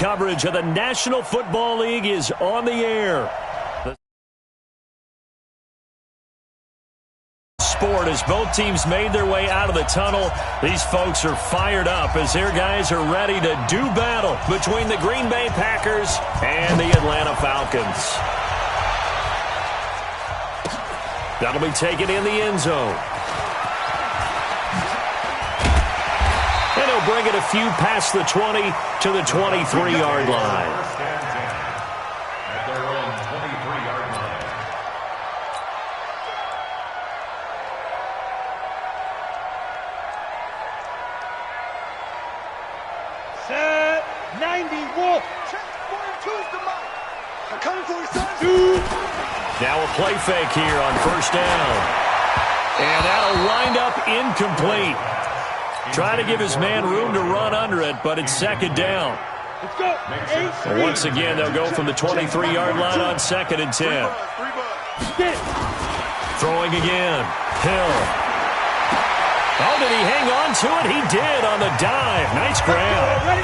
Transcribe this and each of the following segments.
coverage of the National Football League is on the air. Sport as both teams made their way out of the tunnel. These folks are fired up as their guys are ready to do battle between the Green Bay Packers and the Atlanta Falcons. That'll be taken in the end zone. And he'll bring it a few past the 20 to the 23-yard line. At their own 23-yard line. Set 90 Wolf. Now a play fake here on first down. And that'll wind up incomplete. Trying to give his man room to run under it, but it's second down. Let's go. And once again, they'll go from the 23-yard line on 2nd and 10. Throwing again. Hill. Oh, did he hang on to it? He did on the dive. Nice grab. Ready?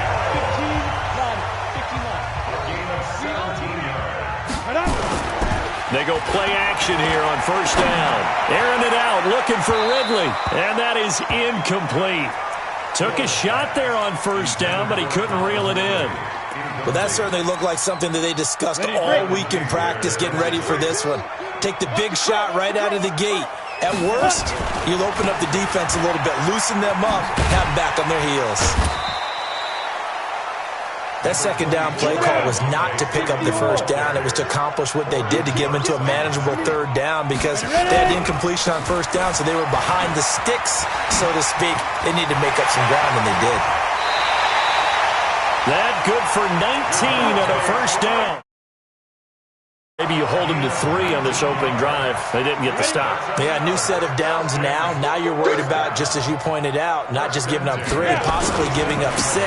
15, 17 yards. They go play action here on first down. Airing it out, looking for Ridley. And that is incomplete. Took a shot there on first down, but he couldn't reel it in. Well, that certainly looked like something that they discussed all week in practice, getting ready for this one. Take the big shot right out of the gate. At worst, you'll open up the defense a little bit, loosen them up, have them back on their heels. That second down play call was not to pick up the first down. It was to accomplish what they did, to get them into a manageable third down, because they had incompletion on first down, so they were behind the sticks, so to speak. They needed to make up some ground, and they did. That good for 19 at a first down. Maybe you hold them to 3 on this opening drive. They didn't get the stop. Yeah, new set of downs now. Now you're worried about, just as you pointed out, not just giving up 3, possibly giving up 6.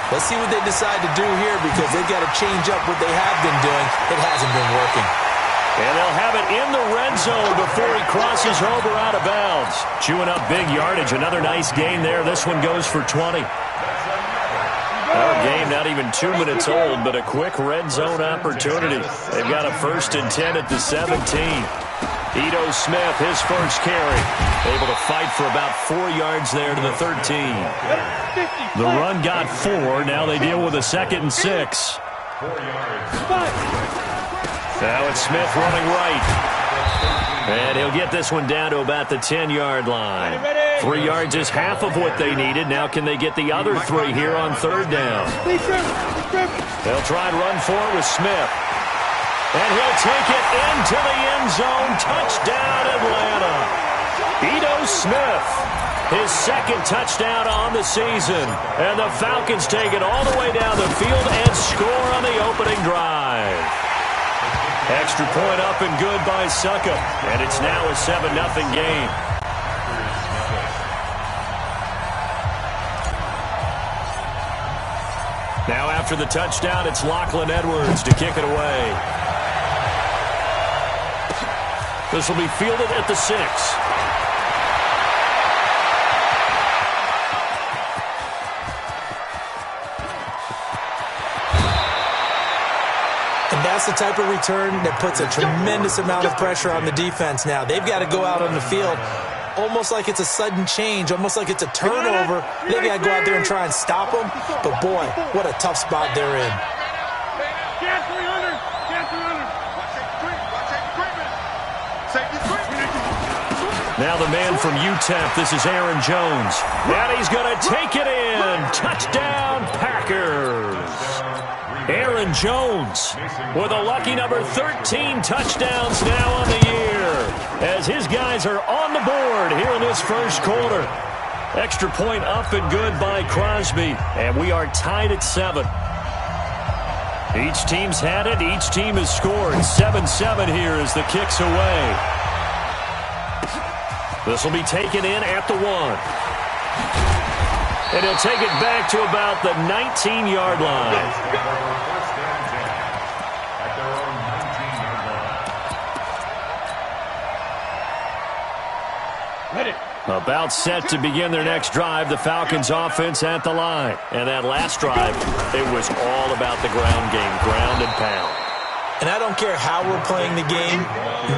Let's see what they decide to do here, because they've got to change up what they have been doing. It hasn't been working. And they'll have it in the red zone before he crosses over out of bounds. Chewing up big yardage. Another nice gain there. This one goes for 20. Our game not even 2 minutes old, but a quick red zone opportunity. They've got a 1st and 10 at the 17. Ito Smith, his first carry. Able to fight for about 4 yards there to the 13. The run got 4. Now they deal with a 2nd and 6. 4 yards. Now it's Smith running right. And he'll get this one down to about the 10-yard line. 3 yards is half of what they needed. Now can they get the other 3 here on third down? They'll try and run for it with Smith. And he'll take it into the end zone. Touchdown, Atlanta. Ito Smith, his 2nd touchdown on the season. And the Falcons take it all the way down the field and score on the opening drive. Extra point up and good by Succop. And it's now a 7-0 game. Now after the touchdown, it's Lachlan Edwards to kick it away. This will be fielded at the 6. And that's the type of return that puts a tremendous amount of pressure on the defense now. They've got to go out on the field almost like it's a sudden change, almost like it's a turnover. They've got to go out there and try and stop them. But, boy, what a tough spot they're in. Now the man from UTEP, this is Aaron Jones. And he's going to take it in. Touchdown, Packers. Aaron Jones with a lucky number 13 touchdowns now on the year, as his guys are on the board here in this first quarter. Extra point up and good by Crosby, and we are tied at 7. Each team's had it. Each team has scored. 7-7 here as the kick's away. This will be taken in at the 1. And he'll take it back to about the 19-yard line. About set to begin their next drive, the Falcons offense at the line. And that last drive, it was all about the ground game, ground and pound. And I don't care how we're playing the game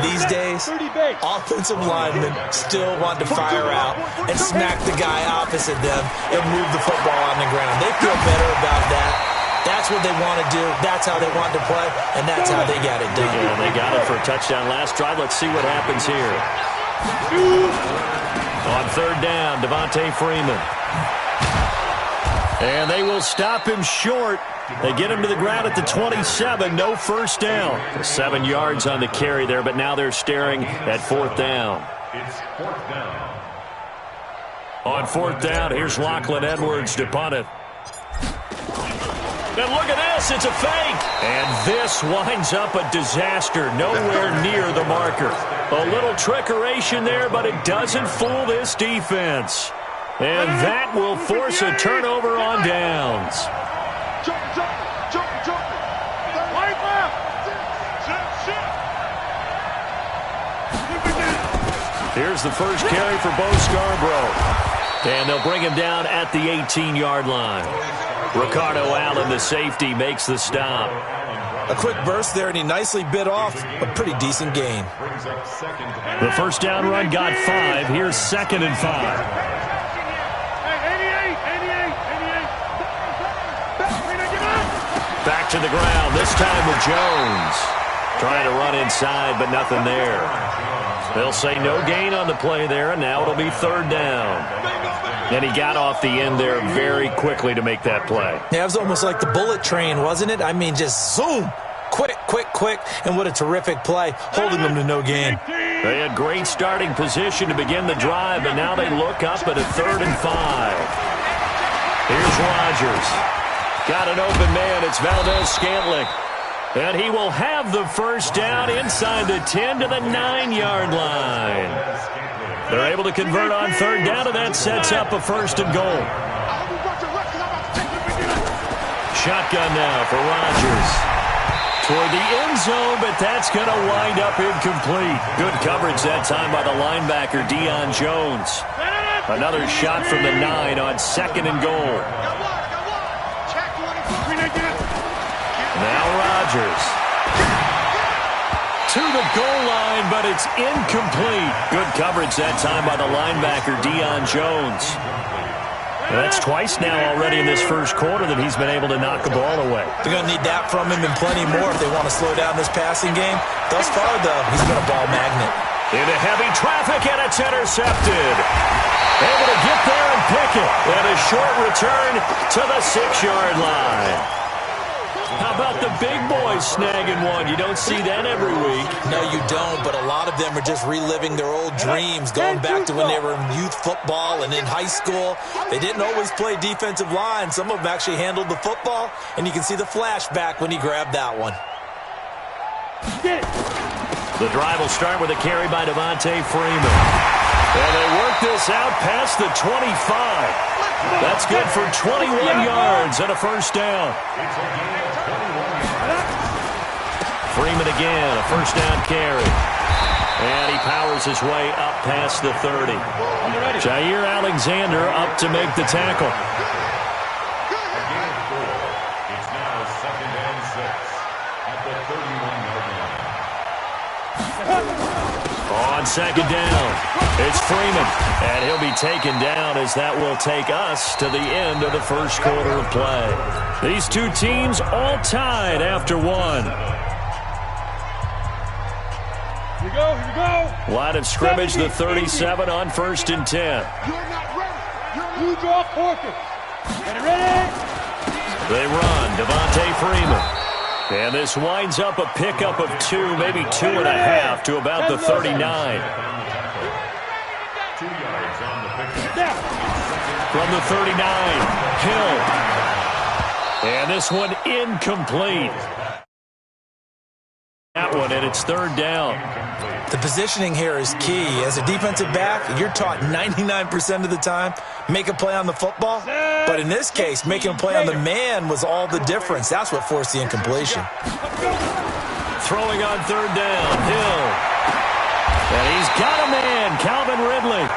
these days, offensive linemen still want to fire out and smack the guy opposite them and move the football on the ground. They feel better about that. That's what they want to do. That's how they want to play, and that's how they got it done. Yeah, they got it for a touchdown last drive. Let's see what happens here. On third down, Devontae Freeman. And they will stop him short. They get him to the ground at the 27. No first down. 7 yards on the carry there, but now they're staring at fourth down. It's fourth down. On fourth down, here's Lachlan Edwards to punt it. And look at this, it's a fake. And this winds up a disaster, nowhere near the marker. A little trickeration there, but it doesn't fool this defense. And that will force a turnover on downs. Here's the first carry for Bo Scarborough. And they'll bring him down at the 18-yard line. Ricardo Allen, the safety, makes the stop. A quick burst there, and he nicely bit off a pretty decent gain. The first down run got 5. Here's 2nd and 5. Back to the ground, this time with Jones. Trying to run inside, but nothing there. They'll say no gain on the play there, and now it'll be third down. And he got off the end there very quickly to make that play. Yeah, it was almost like the bullet train, wasn't it? I mean, just zoom. Quick, quick, quick. And what a terrific play, holding them to no gain. They had great starting position to begin the drive, but now they look up at a 3rd and 5. Here's Rodgers. Got an open man. It's Valdez-Scantling. And he will have the first down inside the 10 to the 9-yard line. They're able to convert on third down, and that sets up a 1st and goal. Shotgun now for Rodgers. Toward the end zone, but that's going to wind up incomplete. Good coverage that time by the linebacker, Deion Jones. Another shot from the 9 on 2nd and goal. Now Rodgers. To the goal line, but it's incomplete. Good coverage that time by the linebacker, Deion Jones. That's twice now already in this first quarter that he's been able to knock the ball away. They're going to need that from him and plenty more if they want to slow down this passing game. Thus far, though, he's been a ball magnet. Into heavy traffic, and it's intercepted. Able to get there and pick it. And a short return to the 6-yard line. How about the big boys snagging one? You don't see that every week. No, you don't, but a lot of them are just reliving their old dreams, going back to when they were in youth football and in high school. They didn't always play defensive line. Some of them actually handled the football, and you can see the flashback when he grabbed that one. The drive will start with a carry by Devontae Freeman. And they work this out past the 25. That's good for 21 yards and a first down. Freeman again, a first down carry. And he powers his way up past the 30. Jair Alexander up to make the tackle. It's now 2nd and 6 at the 31-yard line. On 2nd down, it's Freeman. And he'll be taken down as that will take us to the end of the first quarter of play. These two teams all tied after one. Here we go. Line of scrimmage, the 37 on 1st and 10. You're not ready. You draw focus. Ready? They run, Devontae Freeman. And this winds up a pickup of 2, maybe 2.5 to about the 39. 2 yards on the pickup. From the 39, Hill. And this one incomplete. That one, and it's 3rd down. The positioning here is key. As a defensive back, you're taught 99% of the time, make a play on the football. But in this case, making a play on the man was all the difference. That's what forced the incompletion. Throwing on 3rd down, Hill. And he's got a man, Calvin Ridley.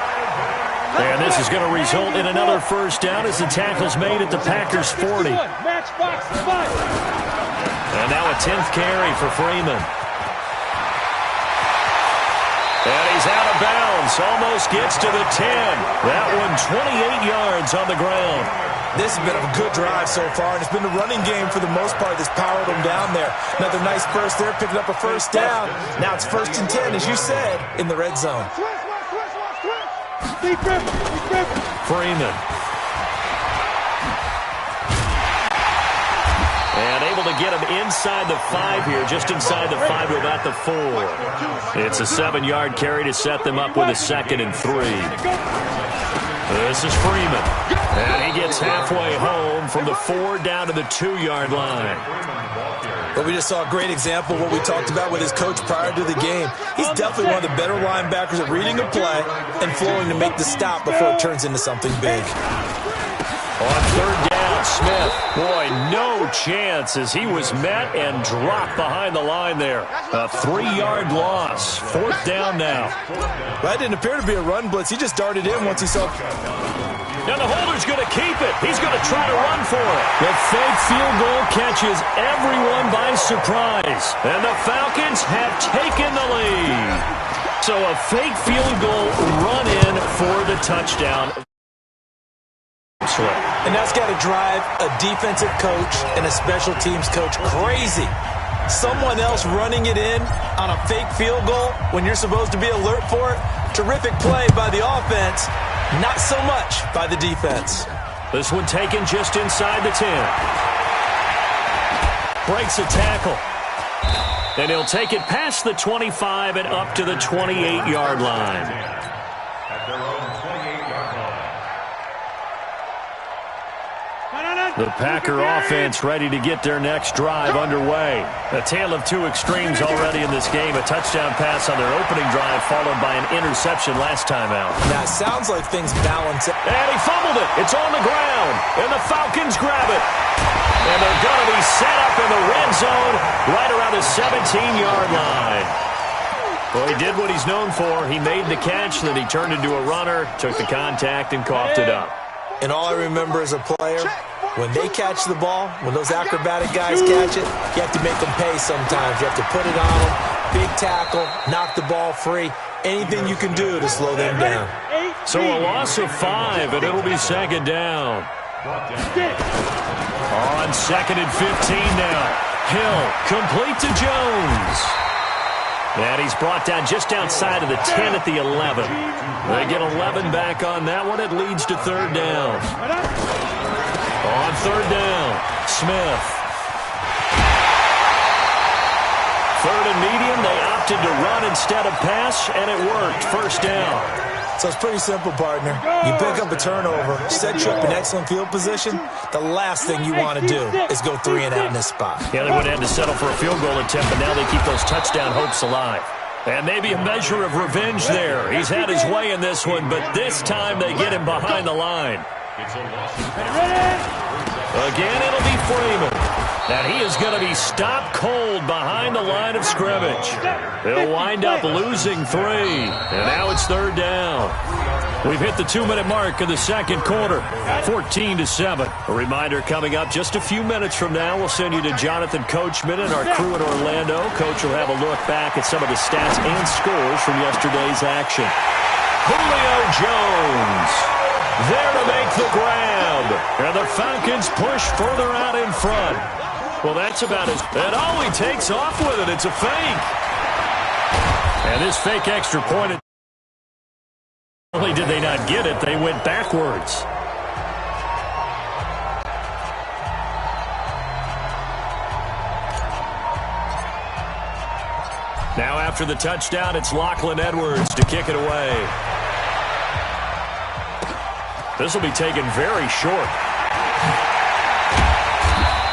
And this is going to result in another first down as the tackle's made at the Packers' 40. And now a 10th carry for Freeman. And he's out of bounds. Almost gets to the 10. That one 28 yards on the ground. This has been a good drive so far, and it's been the running game for the most part that's powered them down there. Another nice burst there, picking up a first down. Now it's 1st and 10, as you said, in the red zone. Freeman. And able to get him inside the 5 here, just inside the 5 to about the 4. It's a 7-yard carry to set them up with a 2nd and 3. This is Freeman. And he gets halfway home from the 4 down to the 2-yard line. But we just saw a great example of what we talked about with his coach prior to the game. He's definitely one of the better linebackers at reading a play and flowing to make the stop before it turns into something big. On 3rd down, Smith. Boy, no chance as he was met and dropped behind the line there. A 3-yard loss. 4th down now. That didn't appear to be a run blitz. He just darted in once he saw... Now the holder's going to keep it. He's going to try to run for it. The fake field goal catches everyone by surprise. And the Falcons have taken the lead. So a fake field goal run in for the touchdown. And that's got to drive a defensive coach and a special teams coach crazy. Someone else running it in on a fake field goal when you're supposed to be alert for it. Terrific play by the offense. Not so much by the defense. This one taken just inside the 10. Breaks a tackle. And he'll take it past the 25 and up to the 28-yard line. At their own 28-yard line. The Packer offense ready to get their next drive underway. A tale of two extremes already in this game. A touchdown pass on their opening drive followed by an interception last time out. Now, it sounds like things balance it. And he fumbled it. It's on the ground. And the Falcons grab it. And they're going to be set up in the red zone right around the 17-yard line. Well, he did what he's known for. He made the catch, then he turned into a runner, took the contact, and coughed it up. And all I remember as a player, when they catch the ball, when those acrobatic guys catch it, you have to make them pay sometimes. You have to put it on them, big tackle, knock the ball free, anything you can do to slow them down. So a loss of 5, and it'll be 2nd down. On 2nd and 15 now. Hill, complete to Jones. And he's brought down just outside of the 10 at the 11. They get 11 back on that one. It leads to 3rd down. On 3rd down, Smith. 3rd and medium, they opted to run instead of pass, and it worked. 1st down. So it's pretty simple, partner. You pick up a turnover, set you up in excellent field position. The last thing you want to do is go 3 and out in this spot. Yeah, they would have had to settle for a field goal attempt, but now they keep those touchdown hopes alive. And maybe a measure of revenge there. He's had his way in this one, but this time they get him behind the line. Again, it'll be Freeman. And he is going to be stopped cold behind the line of scrimmage. They'll wind up losing 3. And now it's 3rd down. We've hit the 2-minute mark of the 2nd quarter. 14-7. A reminder coming up just a few minutes from now. We'll send you to Jonathan Coachman and our crew in Orlando. Coach will have a look back at some of the stats and scores from yesterday's action. Julio Jones there to make the grab. And the Falcons push further out in front. Well, that's about it. And oh, he takes off with it. It's a fake. And this fake extra point, not only did they not get it, they went backwards. Now after the touchdown, it's Lachlan Edwards to kick it away. This will be taken very short.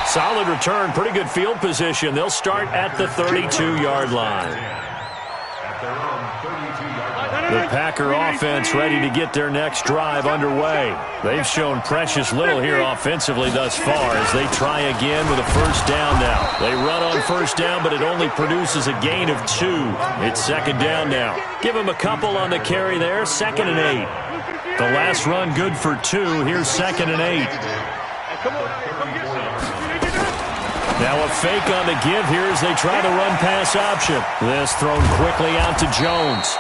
Solid return, pretty good field position. They'll start at the 32-yard line. The Packer offense ready to get their next drive underway. They've shown precious little here offensively thus far as they try again with a 1st down now. They run on 1st down, but it only produces a gain of 2. It's 2nd down now. Give them a couple on the carry there, 2nd and 8. The last run good for 2. Here's 2nd and 8. Now a fake on the give here as they try the run-pass option. This thrown quickly out to Jones.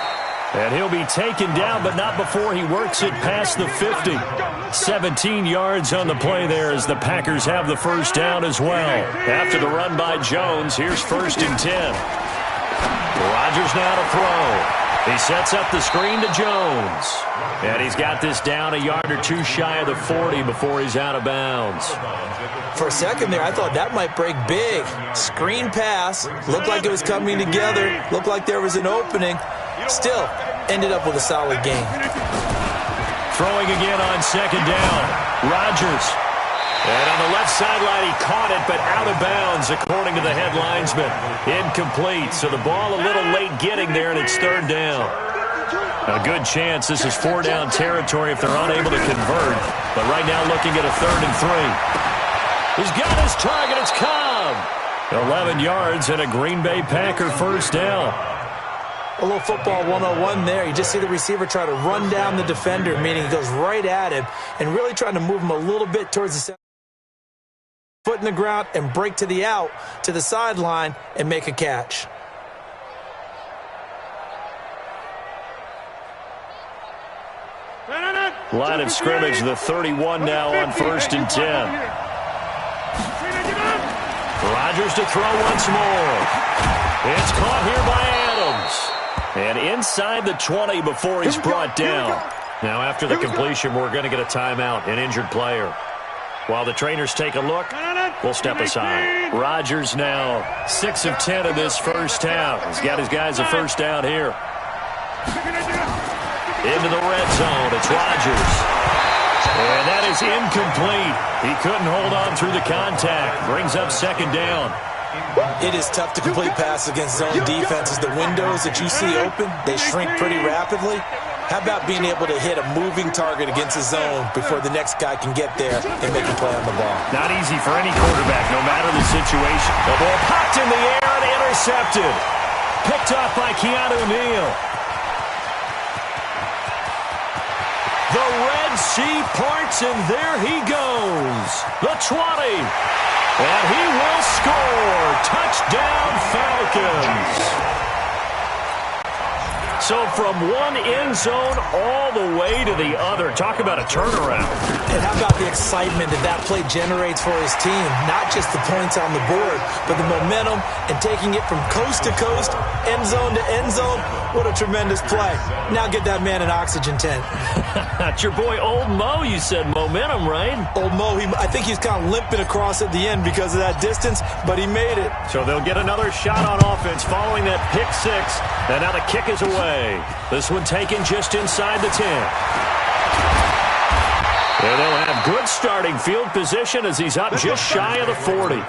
And he'll be taken down, but not before he works it past the 50. 17 yards on the play there as the Packers have the first down as well. After the run by Jones, here's 1st and 10. Rodgers now to throw. He sets up the screen to Jones. And he's got this down a yard or 2 shy of the 40 before he's out of bounds. For a second there, I thought that might break big. Screen pass. Looked like it was coming together. Looked like there was an opening. Still, ended up with a solid game. Throwing again on 2nd down. Rodgers. And on the left sideline, he caught it, but out of bounds, according to the head linesman. Incomplete, so the ball a little late getting there, and it's 3rd down. A good chance this is 4-down territory if they're unable to convert. But right now looking at a 3rd and 3. He's got his target. It's Cobb. 11 yards and a Green Bay Packer first down. A little football 101 there. You just see the receiver try to run down the defender, meaning he goes right at him and really trying to move him a little bit towards the center. Foot in the ground and break to the out, to the sideline, and make a catch. Line of scrimmage, the 31 now on 1st and 10. Rodgers to throw once more. It's caught here by Adams. And inside the 20 before he's brought down. Now after the completion, we're going to get a timeout, an injured player. While the trainers take a look, we'll step aside. Rodgers now 6 of 10 in this first half. He's got his guys a first down here. Into the red zone, it's Rodgers. And that is incomplete. He couldn't hold on through the contact. Brings up 2nd down. It is tough to complete passes against zone defenses. The windows that you see open, they shrink pretty rapidly. How about being able to hit a moving target against a zone before the next guy can get there and make a play on the ball? Not easy for any quarterback, no matter the situation. The ball popped in the air and intercepted. Picked off by Keanu Neal. The Red Sea parts, and there he goes. The 20. And he will score. Touchdown, Falcons. So from one end zone all the way to the other. Talk about a turnaround. And how about the excitement that play generates for his team? Not just the points on the board, but the momentum and taking it from coast to coast, end zone to end zone. What a tremendous play. Now get that man an oxygen tent. That's your boy Old Mo. You said momentum, right? Old Mo, I think he's kind of limping across at the end because of that distance, but he made it. So they'll get another shot on offense following that pick 6. And now the kick is away. This one taken just inside the 10. And they'll have good starting field position as he's up just shy of the 40.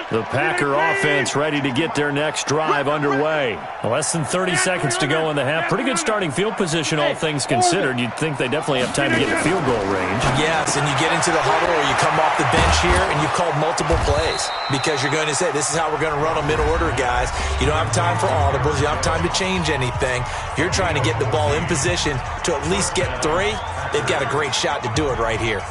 The Packer offense ready to get their next drive underway. Less than 30 seconds to go in the half. Pretty good starting field position, all things considered. You'd think they definitely have time to get to field goal range. Yes, and you get into the huddle or you come off the bench here and you call multiple plays because you're going to say, this is how we're going to run them in order, guys. You don't have time for audibles. You don't have time to change anything. You're trying to get the ball in position to at least get 3. They've got a great shot to do it right here.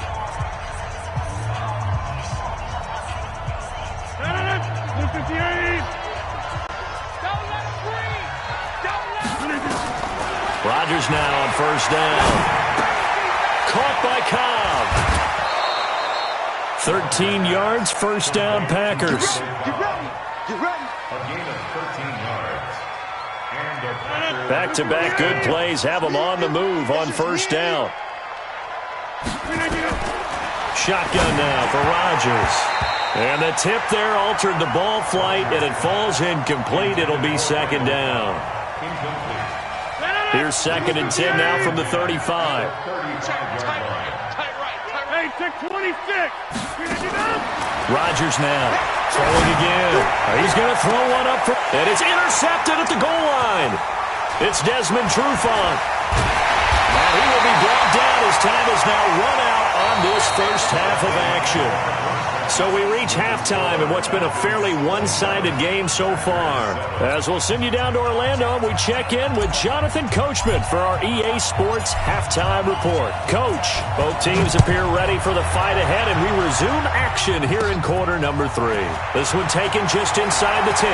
Rodgers now on first down. Caught by Cobb. 13 yards, first down, Packers. Back-to-back good plays have them on the move on first down. Shotgun now for Rodgers. And the tip there altered the ball flight, and it falls incomplete. It'll be 2nd down. Here's 2nd and 10 now from the 35. Hey, 626. Rodgers now throwing again. He's going to throw one up, and it's intercepted at the goal line. It's Desmond Trufant. And he will be brought down as time is now run out on this first half of action. So we reach halftime in what's been a fairly one-sided game so far. As we'll send you down to Orlando, we check in with Jonathan Coachman for our EA Sports Halftime Report. Coach, both teams appear ready for the fight ahead, and we resume action here in quarter number 3. This one taken just inside the 10.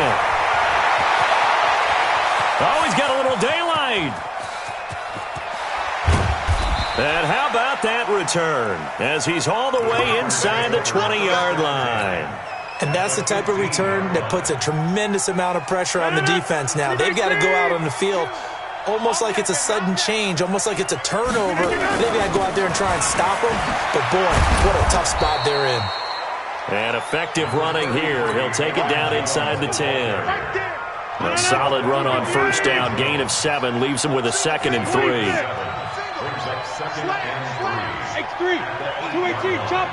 Oh, he's got a little daylight. And how about that return as he's all the way inside the 20-yard line. And that's the type of return that puts a tremendous amount of pressure on the defense now. They've got to go out on the field almost like it's a sudden change, almost like it's a turnover. They've got to go out there and try and stop them. But, boy, what a tough spot they're in. And effective running here. He'll take it down inside the 10. A solid run on first down. Gain of 7 leaves him with a 2nd and 3. X3, 218, chop.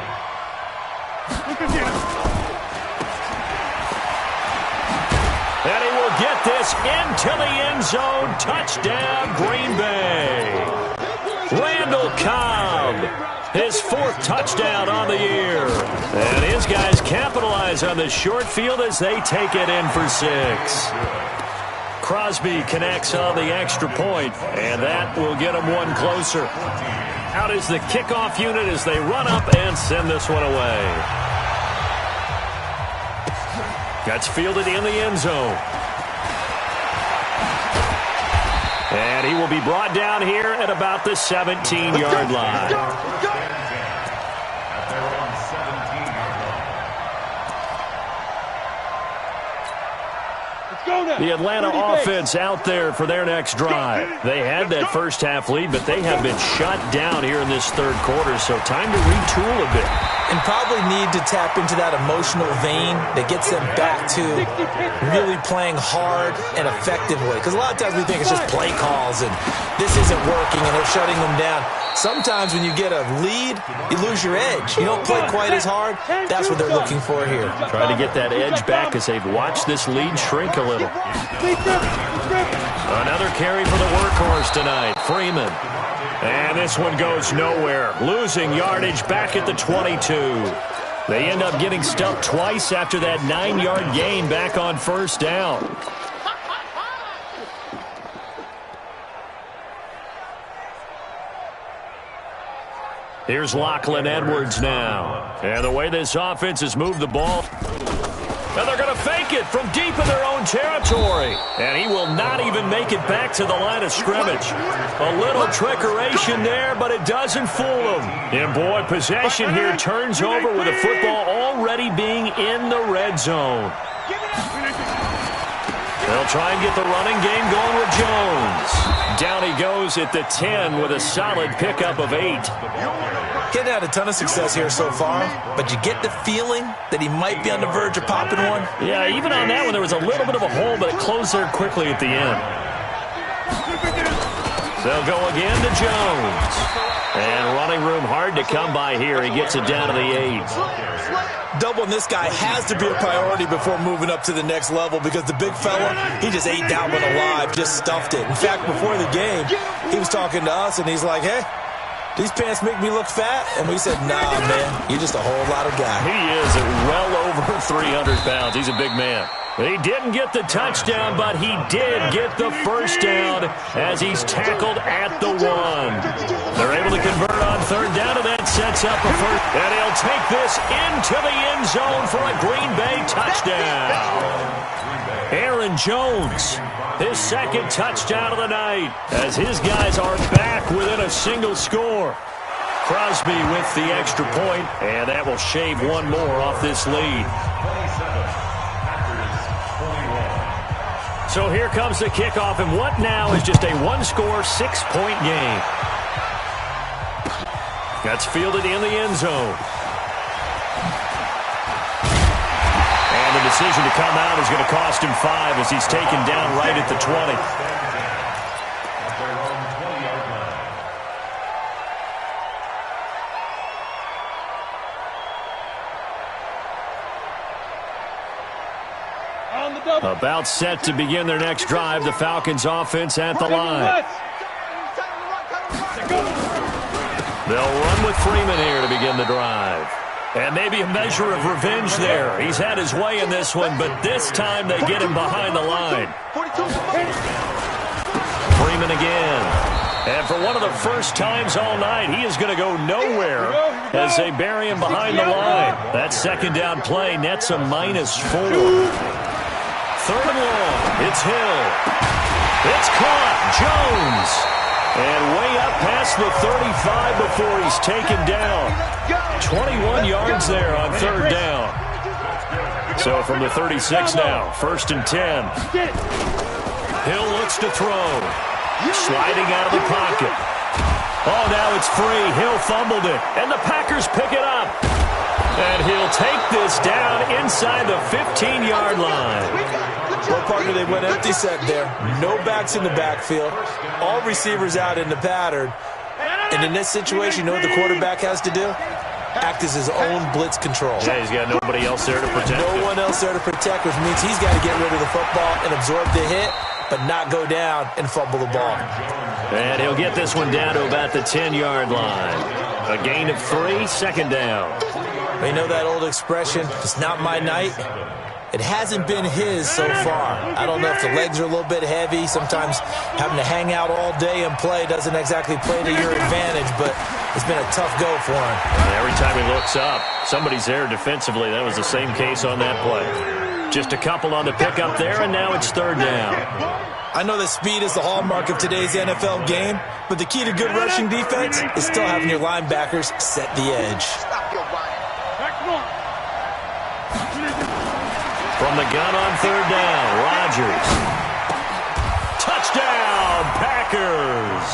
And he will get this into the end zone. Touchdown, Green Bay. Randall Cobb, his 4th touchdown on the year. And his guys capitalize on the short field as they take it in for 6. Crosby connects on the extra point, and that will get him one closer. Out is the kickoff unit as they run up and send this one away. That's fielded in the end zone. And he will be brought down here at about the 17-yard line. The Atlanta offense out there for their next drive. They had that first half lead, but they have been shut down here in this third quarter, so time to retool a bit. And probably need to tap into that emotional vein that gets them back to really playing hard and effectively. Because a lot of times we think it's just play calls and this isn't working and they're shutting them down. Sometimes when you get a lead, you lose your edge. You don't play quite as hard. That's what they're looking for here. Trying to get that edge back as they've watched this lead shrink a little. Another carry for the workhorse tonight, Freeman. And this one goes nowhere. Losing yardage back at the 22. They end up getting stuffed twice after that 9-yard gain back on first down. Here's Lachlan Edwards now. And the way this offense has moved the ball. And they're going to fake it from deep in their own territory. And he will not even make it back to the line of scrimmage. A little trickeration there, but it doesn't fool him. And, boy, possession here turns over with the football already being in the red zone. They'll try and get the running game going with Jones. Down he goes at the 10 with a solid pickup of 8. Getting had a ton of success here so far, but you get the feeling that he might be on the verge of popping one. Yeah, even on that one, there was a little bit of a hole, but it closed there quickly at the end. They'll go again to Jones. And running room hard to come by here. He gets it down to the 8. Doubling this guy has to be a priority before moving up to the next level because the big fella, he just ate that one alive, just stuffed it. In fact, before the game, he was talking to us, and he's like, hey, these pants make me look fat? And we said, nah, man, you're just a whole lot of guy. He is at well over 300 pounds. He's a big man. He didn't get the touchdown, but he did get the first down as he's tackled at the 1. They're able to convert on third down, and that sets up a first. And he'll take this into the end zone for a Green Bay touchdown. Aaron Jones, his 2nd touchdown of the night, as his guys are back within a single score. Crosby with the extra point, and that will shave one more off this lead. So here comes the kickoff, and what now is just a one-score, 6-point game. That's fielded in the end zone. And the decision to come out is going to cost him 5 as he's taken down right at the 20. About set to begin their next drive, the Falcons offense at the line. They'll run with Freeman here to begin the drive. And maybe a measure of revenge there. He's had his way in this one, but this time they get him behind the line. Freeman again. And for one of the first times all night, he is going to go nowhere as they bury him behind the line. That second down play nets a -4. Third and long. It's Hill. It's caught. Jones. And way up past the 35 before he's taken down. 21 yards there on third down. So from the 36 now, 1st and 10. Hill looks to throw. Sliding out of the pocket. Oh, now it's free. Hill fumbled it. And the Packers pick it up. And he'll take this down inside the 15-yard line. Well, partner, they went empty set there. No backs in the backfield. All receivers out in the pattern. And in this situation, you know what the quarterback has to do? Act as his own blitz control. Yeah, he's got nobody else there to protect him. No one else there to protect, which means he's got to get rid of the football and absorb the hit, but not go down and fumble the ball. And he'll get this one down to about the 10-yard line. A gain of 3, second down. You know that old expression, it's not my night? It hasn't been his so far. I don't know if the legs are a little bit heavy. Sometimes having to hang out all day and play doesn't exactly play to your advantage, but it's been a tough go for him. And every time he looks up, somebody's there defensively. That was the same case on that play. Just a couple on the pickup there, and now it's third down. I know that speed is the hallmark of today's NFL game, but the key to good rushing defense is still having your linebackers set the edge. From the gun on third down, Rodgers. Touchdown, Packers.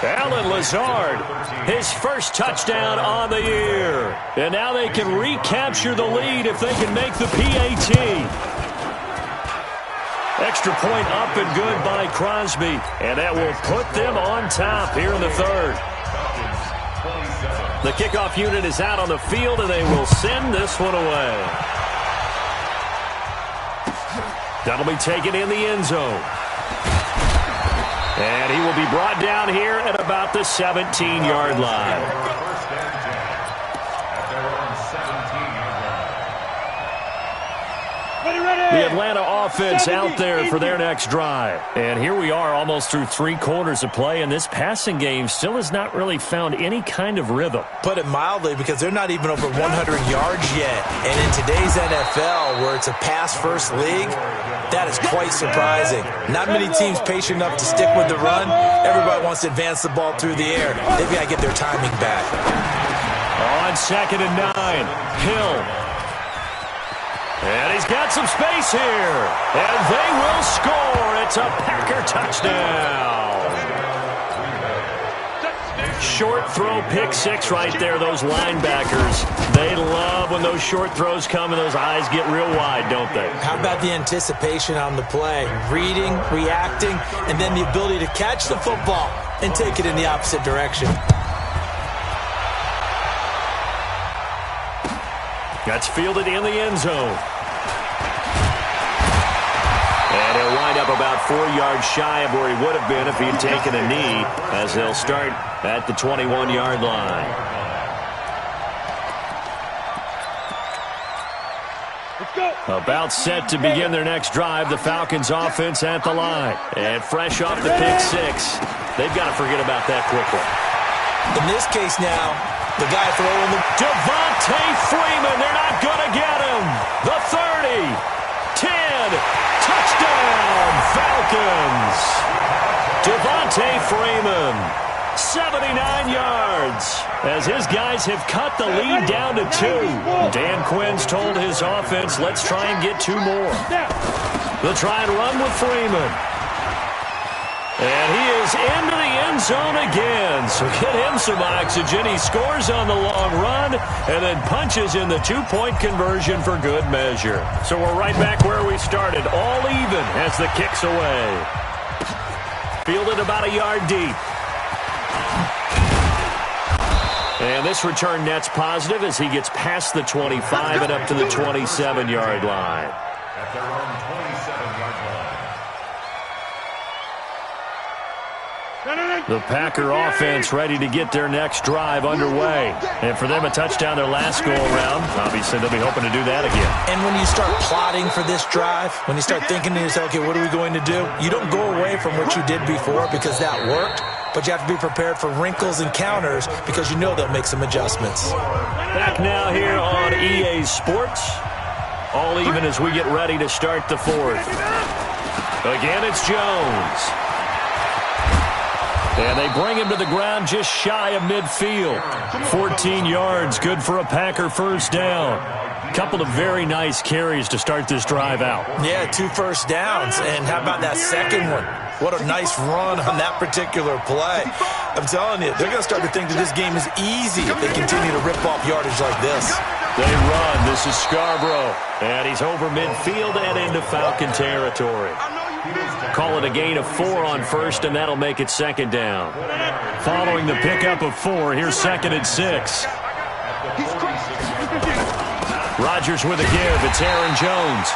Alan Lazard, his first touchdown on the year. And now they can recapture the lead if they can make the PAT. Extra point up and good by Crosby. And that will put them on top here in the third. The kickoff unit is out on the field, and they will send this one away. That'll be taken in the end zone. And he will be brought down here at about the 17-yard line. The Atlanta offense out there for their next drive. And here we are almost through 3 quarters of play, and this passing game still has not really found any kind of rhythm. Put it mildly, because they're not even over 100 yards yet. And in today's NFL, where it's a pass-first league, that is quite surprising. Not many teams patient enough to stick with the run. Everybody wants to advance the ball through the air. They've got to get their timing back. On 2nd and 9, Hill. And he's got some space here. And they will score. It's a Packer touchdown. Short throw, pick 6 right there. Those linebackers, they love when those short throws come and those eyes get real wide, don't they? How about the anticipation on the play? Reading, reacting, and then the ability to catch the football and take it in the opposite direction. That's fielded in the end zone. And he'll wind up about 4 yards shy of where he would have been if he had taken a knee, as they'll start at the 21-yard line. About set to begin their next drive, the Falcons offense at the line. And fresh off the pick 6, they've got to forget about that quickly. In this case now, the guy throwing the... Devontae Freeman, they're not going to get him. The 30, 10, touchdown, Falcons. Devontae Freeman, 79 yards, as his guys have cut the lead down to 2. Dan Quinn's told his offense, let's try and get 2 more. They'll try and run with Freeman. And he is into the end zone again. So get him some oxygen. He scores on the long run and then punches in the 2-point conversion for good measure. So we're right back where we started. All even as the kick's away. Fielded about a yard deep. And this return net's positive as he gets past the 25 and up to the 27-yard line. At their own 27-yard line. The Packer offense ready to get their next drive underway. And for them, a touchdown their last go-around. Obviously, they'll be hoping to do that again. And when you start plotting for this drive, when you start thinking to yourself, okay, what are we going to do? You don't go away from what you did before because that worked, but you have to be prepared for wrinkles and counters because you know they'll make some adjustments. Back now here on EA Sports. All even as we get ready to start the fourth. Again, it's Jones. And they bring him to the ground just shy of midfield. 14 yards, good for a Packer first down. Couple of very nice carries to start this drive out. Yeah, 2 first downs. And how about that second one? What a nice run on that particular play. I'm telling you, they're going to start to think that this game is easy if they continue to rip off yardage like this. They run. This is Scarborough. And he's over midfield and into Falcon territory. Call it a gain of 4 on first, and that'll make it second down. Following the pickup of 4, here's second and 6. Rodgers with a give. It's Aaron Jones.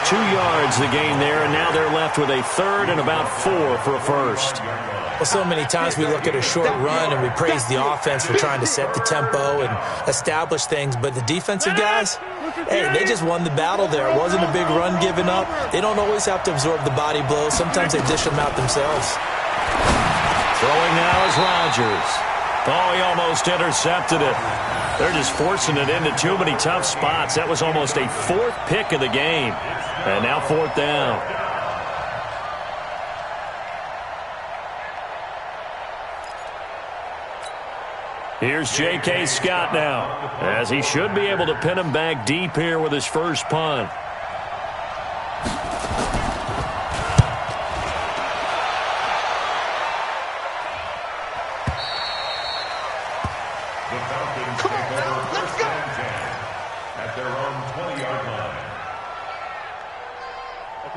2 yards the gain there, and now they're left with a third and about 4 for a first. Well, so many times we look at a short run and we praise the offense for trying to set the tempo and establish things, but the defensive guys, hey, they just won the battle there. It wasn't a big run given up. They don't always have to absorb the body blows. Sometimes they dish them out themselves. Throwing now is Rodgers. Oh, he almost intercepted it. They're just forcing it into too many tough spots. That was almost a 4th pick of the game. And now 4th down. Here's J.K. Scott now, as he should be able to pin him back deep here with his first punt. The Falcons take over first and 10 at their own 20-yard line.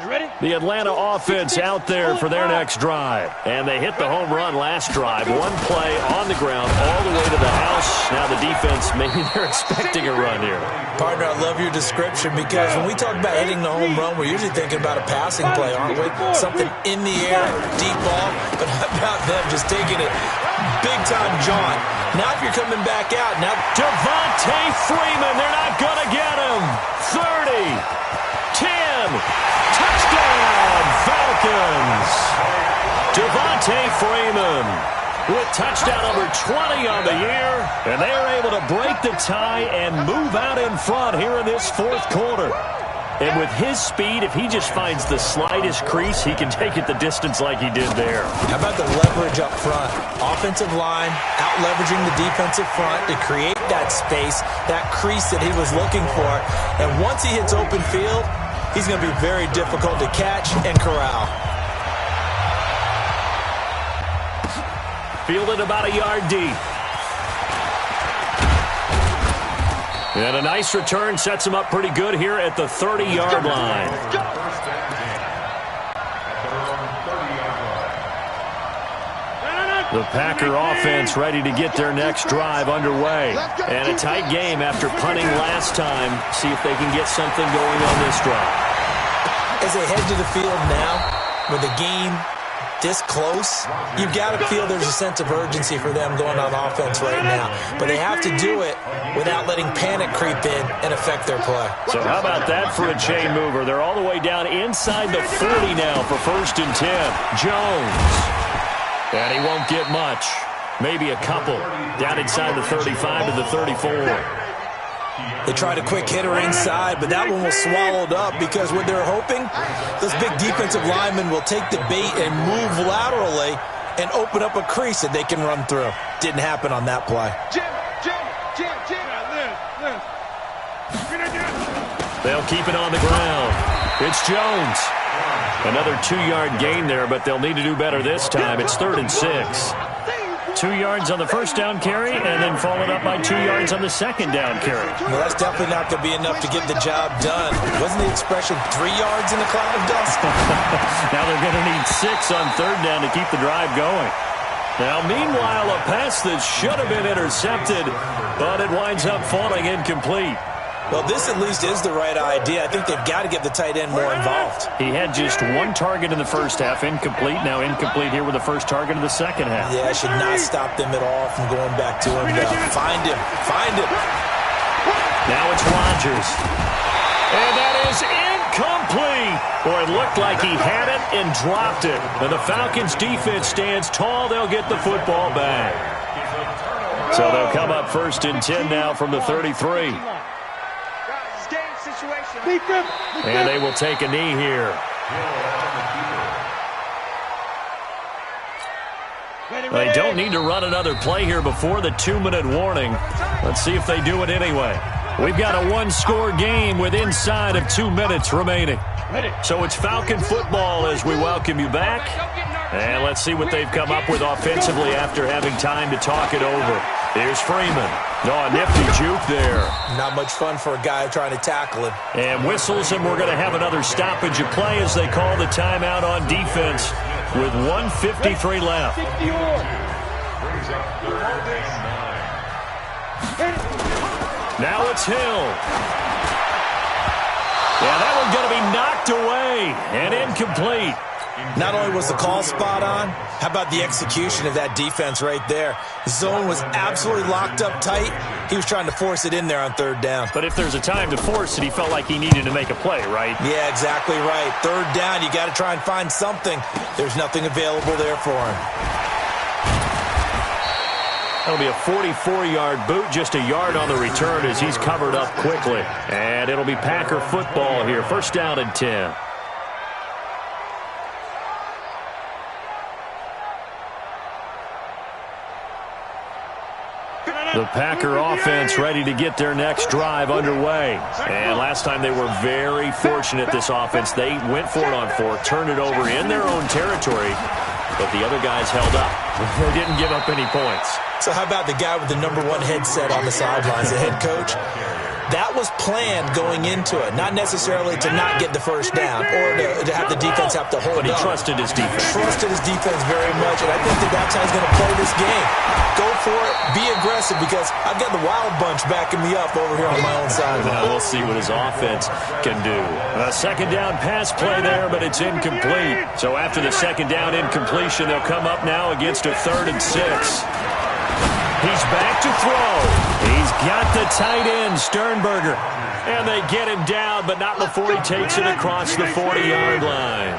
Ready? The Atlanta offense out there for their next drive. And they hit the home run last drive. 1 play on the ground all the way to the house. Now the defense, maybe they're expecting a run here. Partner, I love your description because when we talk about hitting the home run, we're usually thinking about a passing play, aren't we? Something in the air, deep ball. But how about them just taking it big-time jaunt? Now if you're coming back out, now Devontae Freeman, they're not going to get him. 30, 10, touchdown, Falcons. Devontae Freeman with touchdown number 20 on the year, and they are able to break the tie and move out in front here in this 4th quarter. And with his speed, if he just finds the slightest crease, he can take it the distance like he did there. How about the leverage up front? Offensive line out-leveraging the defensive front to create that space, that crease that he was looking for. And once he hits open field, he's going to be very difficult to catch and corral. Fielded about a yard deep. And a nice return sets him up pretty good here at the 30-yard line. The Packer offense ready to get their next drive underway. And a tight game after punting last time. See if they can get something going on this drive. As they head to the field now, with the game this close, you've got to feel there's a sense of urgency for them going on offense right now. But they have to do it without letting panic creep in and affect their play. So how about that for a chain mover? They're all the way down inside the 40 now for first and 10. Jones. And he won't get much. Maybe a couple. Down inside the 35 to the 34. They tried a quick hitter inside, but that one was swallowed up because what they're hoping, those big defensive linemen will take the bait and move laterally and open up a crease that they can run through. Didn't happen on that play. They'll keep it on the ground. It's Jones. Another 2-yard gain there, but they'll need to do better this time. It's 3rd and 6. 2 yards on the first down carry, and then followed up by 2 yards on the second down carry. Well, that's definitely not going to be enough to get the job done. Wasn't the expression 3 yards in a cloud of dust? Now they're going to need 6 on 3rd down to keep the drive going. Now, meanwhile, a pass that should have been intercepted, but it winds up falling incomplete. Well, this at least is the right idea. I think they've got to get the tight end more involved. He had just one target in the first half, incomplete. Now incomplete here with the first target of the second half. Yeah, should not stop them at all from going back to him. Find him. Find him. Now it's Rodgers. And that is incomplete. Boy, it looked like he had it and dropped it. And the Falcons defense stands tall. They'll get the football back. So they'll come up 1st and 10 now from the 33. And they will take a knee here. They don't need to run another play here before the 2-minute warning. Let's see if they do it anyway. We've got a one-score game with inside of 2 minutes remaining. So it's Falcon football as we welcome you back. And let's see what they've come up with offensively after having time to talk it over. Here's Freeman. Oh, a nifty juke there. Not much fun for a guy trying to tackle him. And whistles, and we're going to have another stoppage of play as they call the timeout on defense with 1:53 left. Now it's Hill. Yeah, that one's going to be knocked away and incomplete. Not only was the call spot on, how about the execution of that defense right there? The zone was absolutely locked up tight. He was trying to force it in there on 3rd down. But if there's a time to force it, he felt like he needed to make a play, right? Yeah, exactly right. 3rd down, you got to try and find something. There's nothing available there for him. That'll be a 44-yard boot, just a yard on the return as he's covered up quickly. And it'll be Packer football here. 1st down and 10. The Packer offense ready to get their next drive underway. And last time they were very fortunate, this offense. They went for it on 4, turned it over in their own territory, but the other guys held up. They didn't give up any points. So how about the guy with the #1 headset on the sidelines, the head coach? That was planned going into it, not necessarily to not get the 1st down or to have the defense have to hold up. But he trusted his defense. Trusted his defense very much, and I think that's how he's going to play this game. Go for it, be aggressive, because I've got the wild bunch backing me up over here on my own side. Now we'll see what his offense can do. A 2nd down pass play there, but it's incomplete. So after the 2nd down incompletion, they'll come up now against a 3rd and 6. He's back to throw. He's got the tight end, Sternberger. And they get him down, but not before he takes it across the 40-yard line.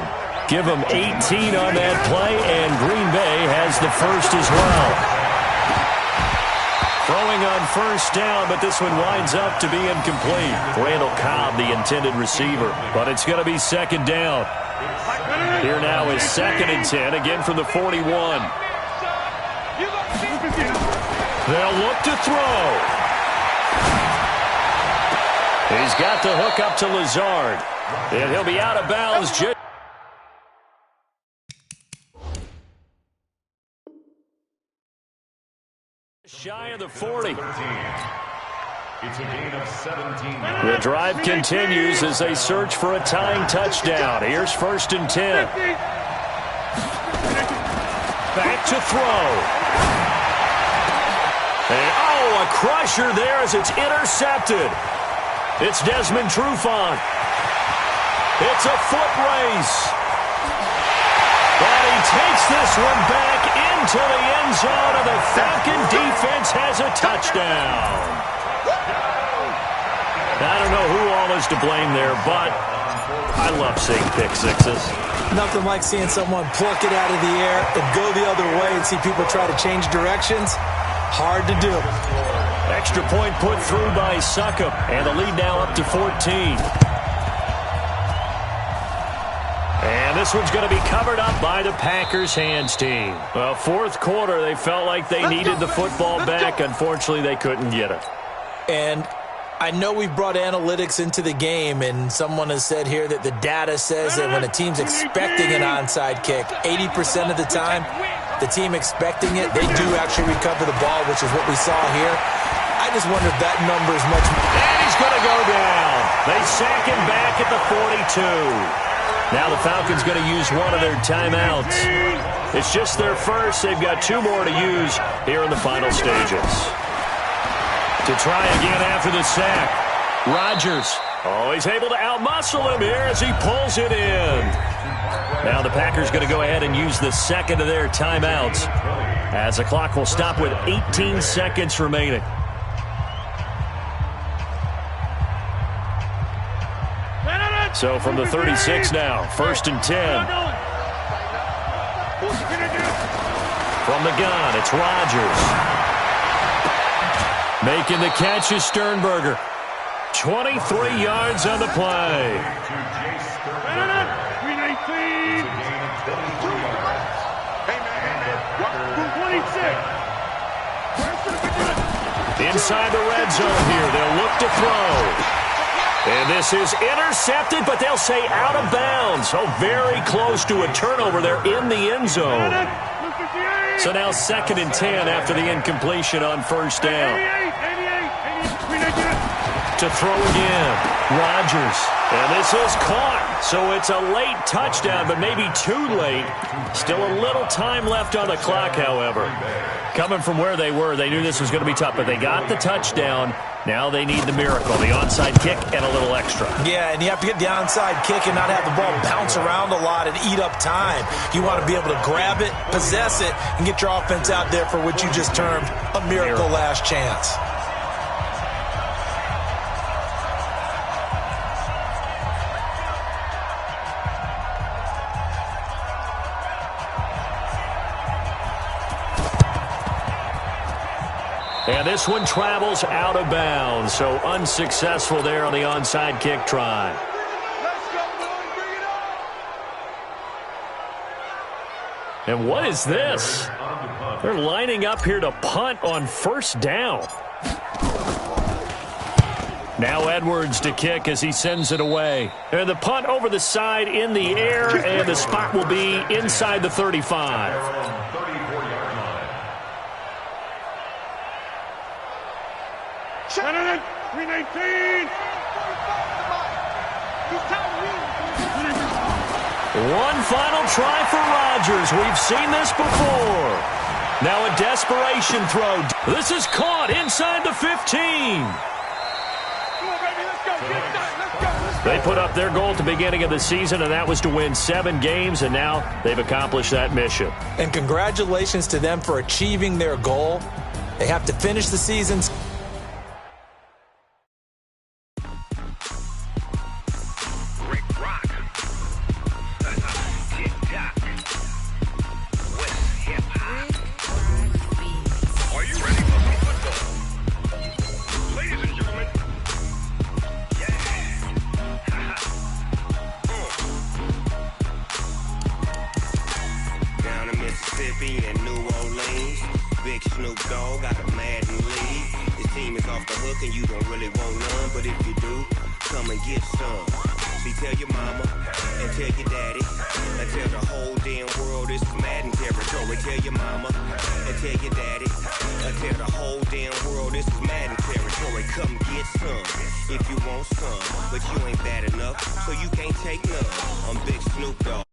Give him 18 on that play, and Green Bay has the first as well. Throwing on 1st down, but this one winds up to be incomplete. Randall Cobb, the intended receiver, but it's going to be 2nd down. Here now is 2nd and 10, again from the 41. They'll look to throw. He's got the hook up to Lazard. And he'll be out of bounds. Shy of the 40. It's a gain of 17. The drive continues as they search for a tying touchdown. Here's 1st and 10. Back to throw. And, oh, a crusher there as it's intercepted. It's Desmond Trufant. It's a foot race. And he takes this one back into the end zone, and the Falcon defense has a touchdown. I don't know who all is to blame there, but I love seeing pick sixes. Nothing like seeing someone pluck it out of the air and go the other way and see people try to change directions. Hard to do. Extra point put through by Succop, and the lead now up to 14. And this one's going to be covered up by the Packers hands team. Well, 4th quarter, they felt like they needed the football back. Unfortunately, they couldn't get it. And I know we've brought analytics into the game, and someone has said here that the data says that when a team's expecting an onside kick, 80% of the time, the team expecting it, they do actually recover the ball, which is what we saw here. I just wonder if that number is much more. And he's going to go down. They sack him back at the 42. Now the Falcons going to use one of their timeouts. It's just their first. They've got 2 more to use here in the final stages. To try again after the sack. Rodgers. Oh, he's able to outmuscle him here as he pulls it in. Now the Packers going to go ahead and use the second of their timeouts as the clock will stop with 18 seconds remaining. So from the 36 now, 1st and 10. From the gun, it's Rodgers. Making the catch is Sternberger. 23 yards on the play. 26. Inside the red zone here, they'll look to throw. And this is intercepted, but they'll say out of bounds. So very close to a turnover there in the end zone. So now 2nd and 10 after the incompletion on 1st down. To throw again, Rodgers. And this is caught. So it's a late touchdown, but maybe too late. Still a little time left on the clock, however. Coming from where they were, they knew this was going to be tough, but they got the touchdown. Now they need the miracle, the onside kick and a little extra. Yeah, and you have to get the onside kick and not have the ball bounce around a lot and eat up time. You want to be able to grab it, possess it, and get your offense out there for what you just termed a miracle last chance. And this one travels out of bounds, so unsuccessful there on the onside kick try. And what is this? They're lining up here to punt on 1st down. Now Edwards to kick as he sends it away. And the punt over the side in the air, and the spot will be inside the 35. One final try for Rodgers. We've seen this before. Now a desperation throw. This is caught inside the 15. They put up their goal at the beginning of the season, and that was to win 7 games, and now they've accomplished that mission. And congratulations to them for achieving their goal. They have to finish the season. And New Orleans, Big Snoop Dogg got a Madden lead. This team is off the hook and you don't really want none, but if you do, come and get some. See, tell your mama and tell your daddy and tell the whole damn world this is Madden territory. Tell your mama and tell your daddy and tell the whole damn world this is Madden territory. Come get some if you want some, but you ain't bad enough, so you can't take none. I'm Big Snoop Dogg.